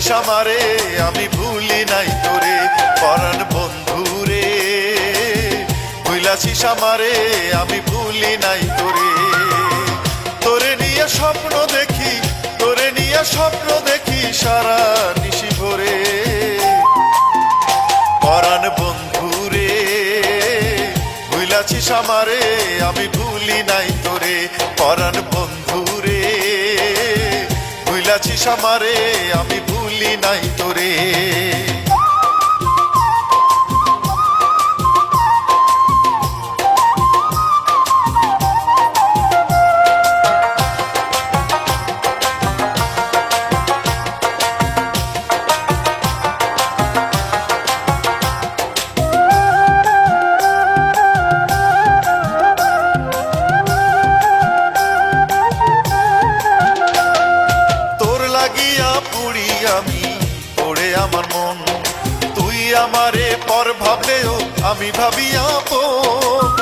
ভুলাছিস আমারে আমি ভুলি নাই তোরে পরাণ বন্ধুরে, ভুলাছিস আমারে আমি ভুলি নাই তোরে। তোরে নিয়ে স্বপ্ন দেখি, তোরে নিয়ে স্বপ্ন দেখি সারা নিশি ভরে। পরাণ বন্ধুরে, ভুলাছিস আমারে আমি ভুলি নাই তোরে পরাণ বন্ধুরে, ভুলাছিস আমারে আমি ভুলি নাই তোরে। পুড়ি আমি পড়ে আমার মন, তুই আমারে পর ভাবলেও আমি ভাবি আপন।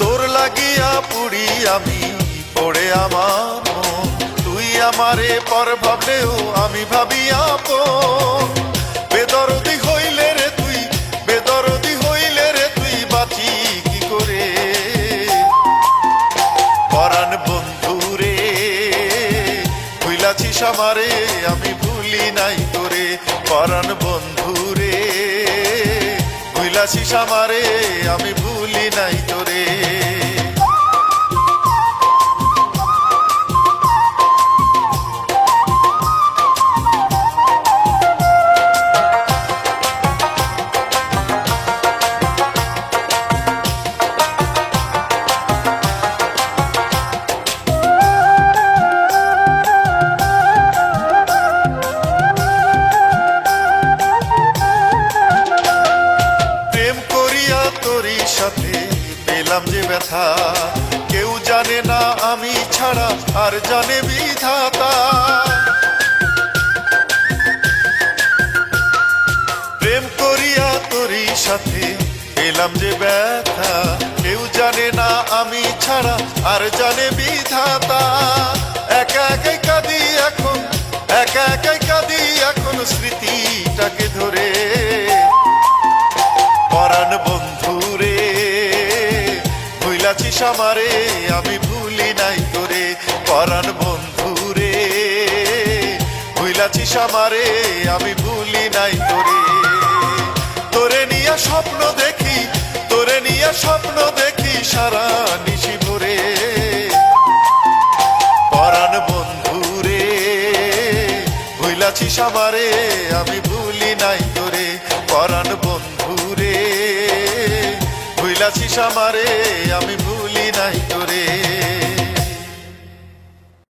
তোর লাগিয়া পুড়ি আমি পড়ে আমার মন, তুই আমারে পর ভাবলেও আমি ভাবি আপন। বেদরদি হইলে রে তুই, বেদরদি হইলে রে তুই বাঁচি কি করে। পরাণ বন্ধুরে, ভুলাছিস আমারে আমি ভুলি নাই তোরে পরাণ বন্ধুরে, ভুলাছিস আমারে আমি ভুলি নাই তোরে। তোরই সাথে পেলাম যে ব্যথা, কেউ জানে না আমি ছাড়া আর জানে বিধাতা। প্রেম করিয়া তোরই সাথে পেলাম যে ব্যথা, কেউ জানে না আমি ছাড়া আর জানে বিধাতা। একা একাই কাঁদি এখন, একা একাই কাঁদি এখন স্মৃতিটাকে ধরে। পরাণ বন্ধুরে, ভুলাছিস আমারে আমি ভুলি নাই তোরে পরাণ বন্ধুরে, ভুলাছিস আমারে আমি ভুলি নাই তোরে। তোরে নিয়ে স্বপ্ন দেখি, তোরে নিয়ে স্বপ্ন দেখি সারা নিশি ভরে। পরাণ বন্ধুরে, ভুলাছিস আমারে আমি ভুলি নাই তোরে পরাণ বন্ধুরে, ভুলাছিস আমারে